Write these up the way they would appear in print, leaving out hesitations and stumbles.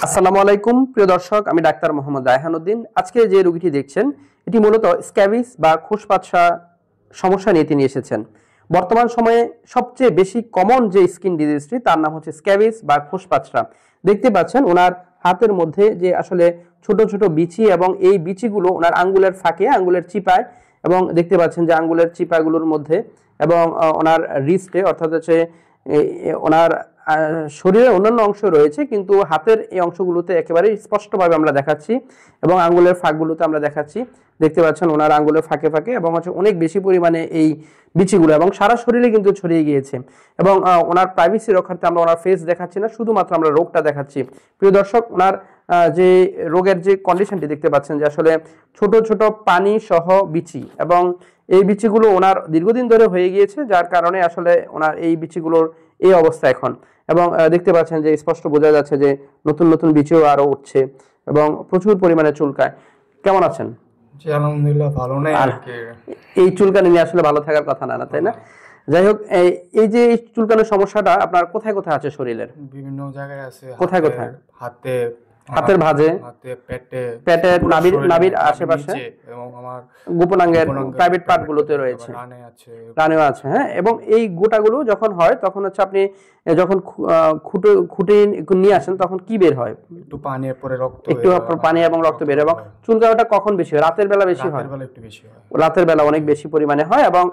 আসসালামু আলাইকুম প্রিয় দর্শক, আমি ডাক্তার মোহাম্মদ রায়হান উদ্দিন। আজকে যে রোগীটি দেখছেন এটি মূলত স্ক্যাবিস বা খোসপাতসা সমস্যা নিয়ে তিনি এসেছেন। বর্তমান সময়ে সবচেয়ে বেশি কমন যে স্কিন ডিজিজটি তার নাম হচ্ছে স্ক্যাবিস বা খোসপাতসা। দেখতে পাচ্ছেন ওনার হাতের মধ্যে যে আসলে ছোট ছোট বিচি, এবং এই বিচিগুলো ওনার আঙ্গুলের ফাঁকে, আঙ্গুলের চিপায়, এবং দেখতে পাচ্ছেন যে আঙ্গুলের চিপাগুলোর মধ্যে এবং ওনার রিস্টে, অর্থাৎ হচ্ছে ওনার শরীরের অন্যান্য অংশ রয়েছে, কিন্তু হাতের এই অংশগুলোতে একেবারে স্পষ্টভাবে আমরা দেখাচ্ছি, এবং আঙ্গুলের ফাঁকগুলোতে আমরা দেখাচ্ছি। দেখতে পাচ্ছেন ওনার আঙ্গুলের ফাঁকে ফাঁকে এবং হচ্ছে অনেক বেশি পরিমাণে এই বিচিগুলো, এবং সারা শরীরে কিন্তু ছড়িয়ে গিয়েছে। এবং ওনার প্রাইভেসি রক্ষার্থে আমরা ওনার ফেস দেখাচ্ছি না, শুধুমাত্র আমরা রোগটা দেখাচ্ছি। প্রিয় দর্শক, ওনার যে রোগের যে কন্ডিশনটি দেখতে পাচ্ছেন যে আসলে ছোট ছোট পানি সহ বিচি, এবং এই বিচিগুলো ওনার দীর্ঘদিন ধরে হয়ে গিয়েছে, যার কারণে আসলে ওনার এই বিচিগুলোর এই অবস্থা এখন। এবং দেখতে পাচ্ছেন যে স্পষ্ট বোঝা যাচ্ছে যে নতুন নতুন বিচিও আরো উঠছে এবং প্রচুর পরিমাণে চুলকায়। কেমন আছেন? জি আলহামদুলিল্লাহ ভালো নেই আর কি। এই চুলকানি নিয়ে আসলে ভালো থাকার কথা না, তাই না? যাই হোক, এই যে এই চুলকানির সমস্যাটা আপনার কোথায় কোথায় আছে শরীরের? বিভিন্ন জায়গায় আছে। কোথায় কোথায়? হাতে, হাতের ভাঁজে, পেটের, নাভির আশেপাশে, এবং আমার গোপনাঙ্গের প্রাইভেট পার্ট গুলোতে রয়েছে, রানেও আছে। হ্যাঁ, এবং এই গোটাগুলো যখন হয় তখন হচ্ছে আপনি যখন খুঁটে নিয়ে আসেন তখন কি বের হয়? একটু পানি, পরে রক্ত, একটু পানি এবং রক্ত বের হয়। এবং চুলকানিটা কখন বেশি হয়? রাতের বেলা বেশি হয়? রাতের বেলা অনেক বেশি পরিমাণে হয়। এবং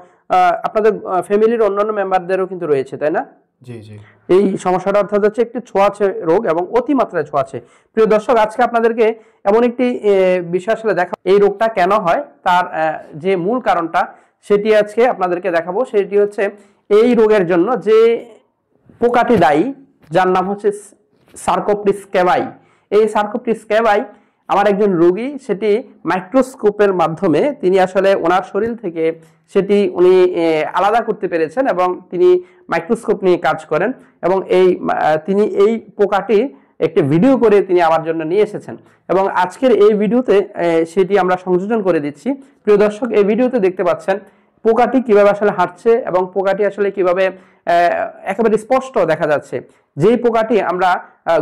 আপনাদের ফ্যামিলির অন্যান্য মেম্বারদেরও কিন্তু রয়েছে, তাই না? জি জি। এই সমস্যাটা অর্থাৎ হচ্ছে একটি ছোঁয়াচে রোগ এবং অতিমাত্রায় ছোঁয়াচে। প্রিয় দর্শক, আজকে আপনাদেরকে এমন একটি বিষয় আসলে দেখা, এই রোগটা কেন হয় তার যে মূল কারণটা সেটি আজকে আপনাদেরকে দেখাবো। সেটি হচ্ছে এই রোগের জন্য যে পোকাটি দায়ী, যার নাম হচ্ছে সার্কোপ্টিস ক্যাবাই। এই সার্কোপ্টিস ক্যাবাই আমার একজন রোগী সেটি মাইক্রোস্কোপের মাধ্যমে তিনি আসলে ওনার শরীর থেকে সেটি উনি আলাদা করতে পেরেছেন, এবং তিনি মাইক্রোস্কোপ নিয়ে কাজ করেন, এবং তিনি এই পোকাটি একটি ভিডিও করে তিনি আমার জন্য নিয়ে এসেছেন, এবং আজকের এই ভিডিওতে সেটি আমরা সংযোজন করে দিচ্ছি। প্রিয় দর্শক, এই ভিডিওতে দেখতে পাচ্ছেন পোকাটি কিভাবে আসলে হাঁটছে, এবং পোকাটি আসলে কিভাবে একেবারে স্পষ্ট দেখা যাচ্ছে। যেই পোকাটি আমরা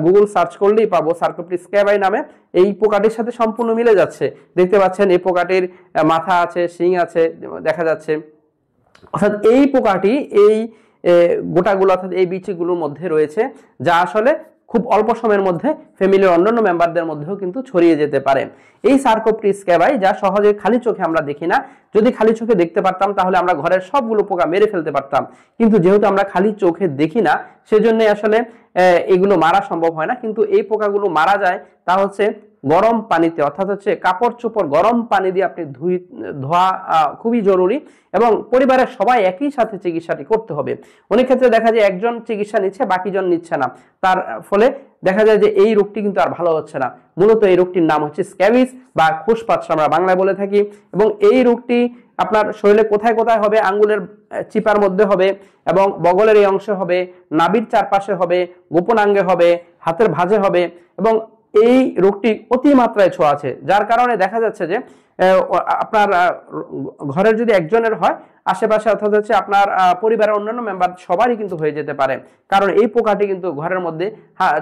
গুগল সার্চ করলেই পাবো সার্কোপ্টিস ক্যাবাই নামে, এই পোকাটির সাথে সম্পূর্ণ মিলে যাচ্ছে। দেখতে পাচ্ছেন এই পোকাটির মাথা আছে, শিং আছে, দেখা যাচ্ছে। অর্থাৎ এই পোকাটি এই গোটাগুলো, অর্থাৎ এই বিচিগুলোর মধ্যে রয়েছে, যা আসলে খুব অল্প সময়ের মধ্যে ফ্যামিলির অন্যান্য মেম্বারদের মধ্যেও কিন্তু ছড়িয়ে যেতে পারে। এই সার্কোপ্টিস ক্যাবাই যা সহজে খালি চোখে আমরা দেখি না, যদি খালি চোখে দেখতে পারতাম তাহলে আমরা ঘরের সবগুলো পোকা মেরে ফেলতে পারতাম, কিন্তু যেহেতু আমরা খালি চোখে দেখি না সেজন্য আসলে এগুলো মারা সম্ভব হয় না। কিন্তু এই পোকাগুলো মারা যায় তা হচ্ছে গরম পানিতে, অর্থাৎ হচ্ছে কাপড় চোপড় গরম পানি দিয়ে আপনি ধোয়া খুবই জরুরি, এবং পরিবারের সবাই একই সাথে চিকিৎসাটি করতে হবে। অনেক ক্ষেত্রে দেখা যায় একজন চিকিৎসা নিচ্ছে, বাকিজন নিচ্ছে না, তার ফলে দেখা যায় যে এই রোগটি কিন্তু আর ভালো হচ্ছে না। মূলত এই রোগটির নাম হচ্ছে স্ক্যাবিস বা খোসপাতসা, আমরা বাংলায় বলে থাকি। এবং এই রোগটি আপনার শরীরে কোথায় কোথায় হবে? আঙ্গুলের চিপার মধ্যে হবে, এবং বগলের এই অংশে হবে, নাভির চারপাশে হবে, গোপনাঙ্গে হবে, হাতের ভাঁজে হবে। এবং এই রোগটি অতিমাত্রায় ছোঁয়াচে, যার কারণে দেখা যাচ্ছে যে আপনার ঘরের যদি একজনের হয়, আশেপাশে অর্থাৎ হচ্ছে আপনার পরিবারের অন্যান্য মেম্বার সবারই কিন্তু হয়ে যেতে পারে, কারণ এই পোকাটি কিন্তু ঘরের মধ্যে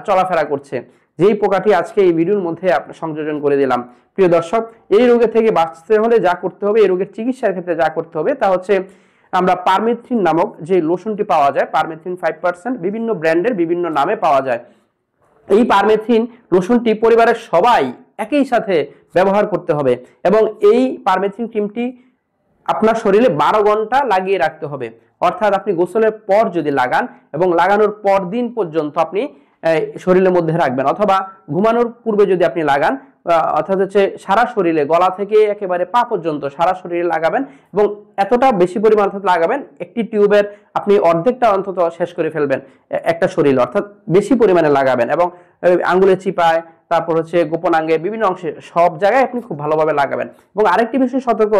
চলাফেরা করছে। যেই পোকাটি আজকে এই ভিডিওর মধ্যে সংযোজন করে দিলাম। প্রিয় দর্শক, এই রোগে থেকে বাঁচতে হলে যা করতে হবে, এই রোগের চিকিৎসার ক্ষেত্রে যা করতে হবে তা হচ্ছে আমরা পারমেথ্রিন নামক যে লোশনটি পাওয়া যায়, পারমেথ্রিন 5%, বিভিন্ন ব্র্যান্ডের বিভিন্ন নামে পাওয়া যায়। এই পারমেথ্রিন লোশনটি পরিবারের সবাই একই সাথে ব্যবহার করতে হবে, এবং এই পারমেথ্রিন ক্রিমটি আপনার শরীরে 12 ঘন্টা লাগিয়ে রাখতে হবে। অর্থাৎ আপনি গোসলের পর যদি লাগান এবং লাগানোর পর দিন পর্যন্ত আপনি শরীরের মধ্যে রাখবেন, অথবা ঘুমানোর পূর্বে যদি আপনি লাগান, অর্থাৎ হচ্ছে সারা শরীরে, গলা থেকে একেবারে পা পর্যন্ত সারা শরীরে লাগাবেন, এবং এতটা বেশি পরিমাণ অর্থাৎ লাগাবেন একটি টিউবের আপনি অর্ধেকটা অন্তত শেষ করে ফেলবেন একটা শরীর, অর্থাৎ বেশি পরিমাণে লাগাবেন, এবং আঙ্গুলের চিপায়, তারপর হচ্ছে গোপনাঙ্গে, বিভিন্ন অংশে, সব জায়গায় আপনি খুব ভালোভাবে লাগাবেন। এবং আরেকটি বিষয় সতর্ক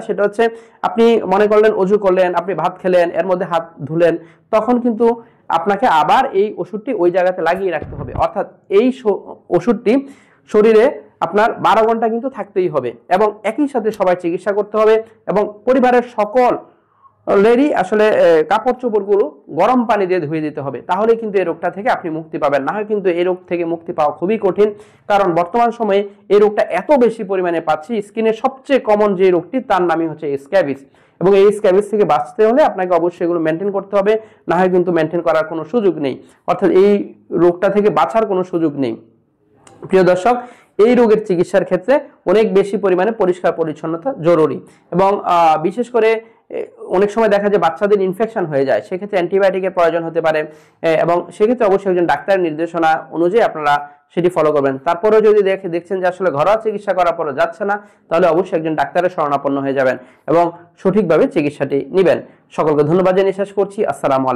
সেটা হচ্ছে আপনি মনে করলেন অজু করলেন, আপনি ভাত খেলেন, এর মধ্যে হাত ধুলেন, তখন কিন্তু আপনাকে আবার এই ওষুধটি ওই জায়গাতে লাগিয়ে রাখতে হবে। অর্থাৎ এই ওষুধটি শরীরে আপনার 12 ঘন্টা কিন্তু থাকতেই হবে, এবং একই সাথে সবাই চিকিৎসা করতে হবে, এবং পরিবারের সকল অলরেডি আসলে কাপড় চোপড়গুলো গরম পানি দিয়ে ধুয়ে দিতে হবে, তাহলে কিন্তু এই রোগটা থেকে আপনি মুক্তি পাবেন। না হয় কিন্তু এই রোগ থেকে মুক্তি পাওয়া খুবই কঠিন, কারণ বর্তমান সময়ে এই রোগটা এত বেশি পরিমাণে পাচ্ছি। স্কিনের সবচেয়ে কমন যে রোগটি তার নামই হচ্ছে স্ক্যাবিস, এবং এই স্ক্যাবিস থেকে বাঁচতে হলে আপনাকে অবশ্যই এগুলো মেনটেন করতে হবে, না হয় কিন্তু মেনটেন করার কোনো সুযোগ নেই, অর্থাৎ এই রোগটা থেকে বাঁচার কোনো সুযোগ নেই। প্রিয় দর্শক, এই রোগের চিকিৎসার ক্ষেত্রে অনেক বেশি পরিমাণে পরিষ্কার পরিচ্ছন্নতা জরুরি, এবং বিশেষ করে অনেক সময় দেখা যায় বাচ্চাদের ইনফেকশন হয়ে যায়, সেক্ষেত্রে অ্যান্টিবায়োটিকের প্রয়োজন হতে পারে, এবং সেক্ষেত্রে অবশ্যই একজন ডাক্তারের নির্দেশনা অনুযায়ী আপনারা সেটি ফলো করবেন। তারপরেও যদি দেখছেন যে আসলে ঘরোয়া চিকিৎসা করার পরে যাচ্ছে না, তাহলে অবশ্যই একজন ডাক্তারের শরণাপন্ন হয়ে যাবেন এবং সঠিকভাবে চিকিৎসাটি নেবেন। সকলকে ধন্যবাদ জানিয়ে শেষ করছি। আসসালামু আলাইকুম।